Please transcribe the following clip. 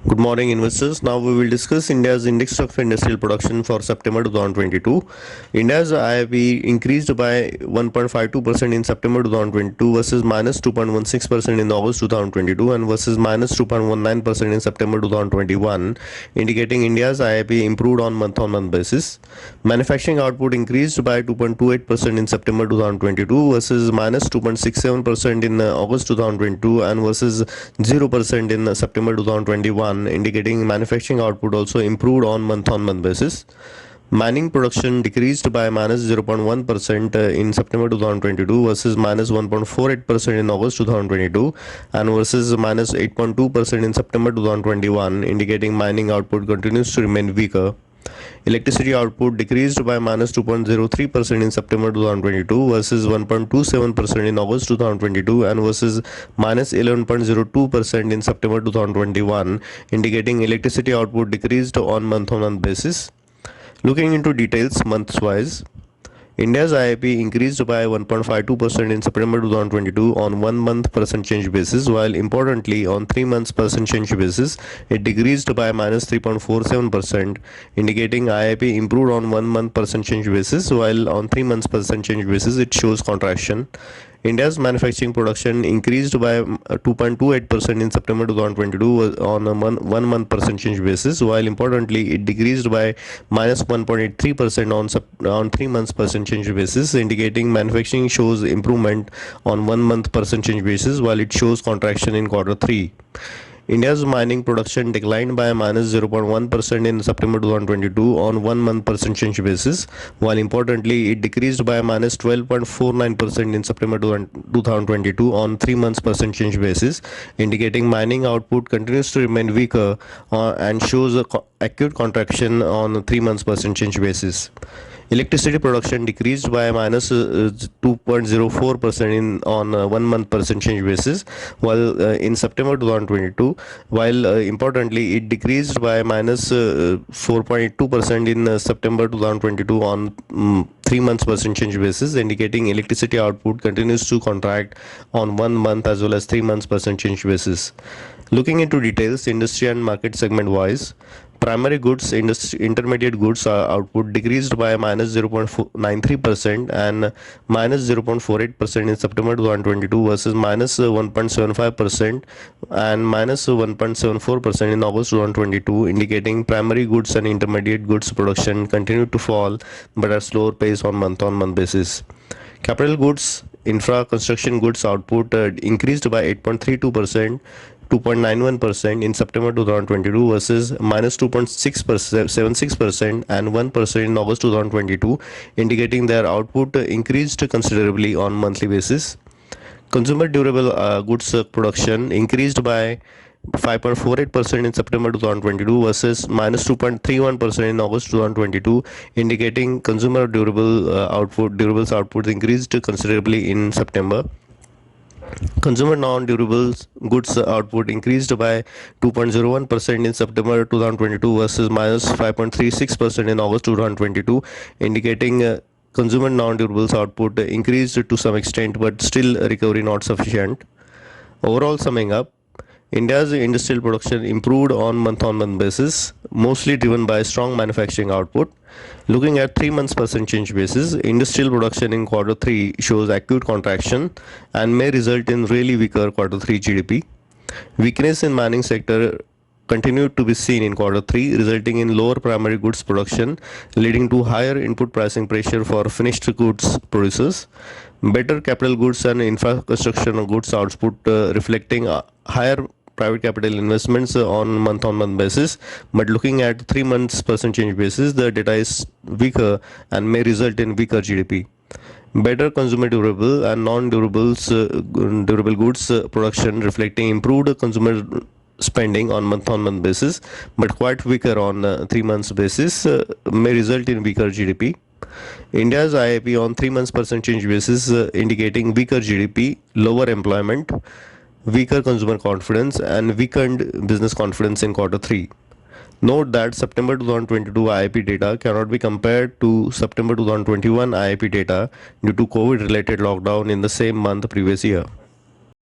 Good morning, investors. Now we will discuss India's index of industrial production for September 2022. India's IIP increased by 1.52% in September 2022 versus minus 2.16% in August 2022 and versus minus 2.19% in September 2021, indicating India's IIP improved on month-on-month basis. Manufacturing output increased by 2.28% in September 2022 versus minus 2.67% in August 2022 and versus 0% in September 2021, indicating manufacturing output also improved on month-on-month basis. Mining production decreased by minus 0.1% in September 2022 versus minus 1.48% in August 2022 and versus minus 8.2% in September 2021, indicating mining output continues to remain weaker. Electricity output decreased by minus 2.03% in September 2022 versus 1.27% in August 2022 and versus minus 11.02% in September 2021, indicating electricity output decreased on month-on-month basis. Looking into details months-wise, India's IIP increased by 1.52% in September 2022 on 1 month percent change basis, while importantly on 3 months percent change basis, it decreased by minus 3.47%, indicating IIP improved on 1 month percent change basis, while on 3 months percent change basis, it shows contraction. India's manufacturing production increased by 2.28% in September 2022 on a 1 month percent change basis, while importantly it decreased by minus 1.83% on 3 months percent change basis, indicating manufacturing shows improvement on 1 month percent change basis, while it shows contraction in quarter 3. India's mining production declined by minus 0.1% in September 2022 on 1 month percent change basis, while importantly it decreased by minus 12.49% in September 2022 on 3 months percent change basis, indicating mining output continues to remain weaker and shows acute contraction on 3 months percent change basis. Electricity production decreased by minus 2.04% on 1 month percent change basis, while in September 2022, while importantly it decreased by minus 4.82% in September 2022 on 3 months percent change basis, indicating electricity output continues to contract on 1 month as well as 3 months percent change basis. Looking into details, industry and market segment wise, primary goods, intermediate goods output decreased by minus 0.93% and minus 0.48% in September 2022 versus minus 1.75% and minus 1.74% in August 2022, indicating primary goods and intermediate goods production continued to fall but at slower pace on month basis. Capital goods, infra construction goods output increased by 8.32%, 2.91% in September 2022 versus minus 2.76% and 1% in August 2022, indicating their output increased considerably on monthly basis. Consumer durable goods production increased by 5.48% in September 2022 versus minus 2.31% in August 2022, indicating consumer durables output increased considerably in September. Consumer non-durables goods output increased by 2.01% in September 2022 versus minus 5.36% in August 2022, indicating consumer non-durables output increased to some extent but still recovery not sufficient. Overall, summing up, India's industrial production improved on month basis, mostly driven by strong manufacturing output. Looking at 3 months percent change basis, industrial production in quarter 3 shows acute contraction and may result in really weaker quarter 3 GDP. Weakness in mining sector continued to be seen in quarter 3, resulting in lower primary goods production, leading to higher input pricing pressure for finished goods producers. Better capital goods and infrastructure goods output reflecting higher private capital investments on month basis, but looking at 3 months percent change basis, the data is weaker and may result in weaker GDP. Better consumer durable and durable goods production reflecting improved consumer spending on month basis, but quite weaker on 3 months basis, may result in weaker GDP. India's IIP on 3 months percent change basis indicating weaker GDP, lower employment, weaker consumer confidence and weakened business confidence in quarter 3. Note that September 2022 IIP data cannot be compared to September 2021 IIP data due to COVID related lockdown in the same month previous year.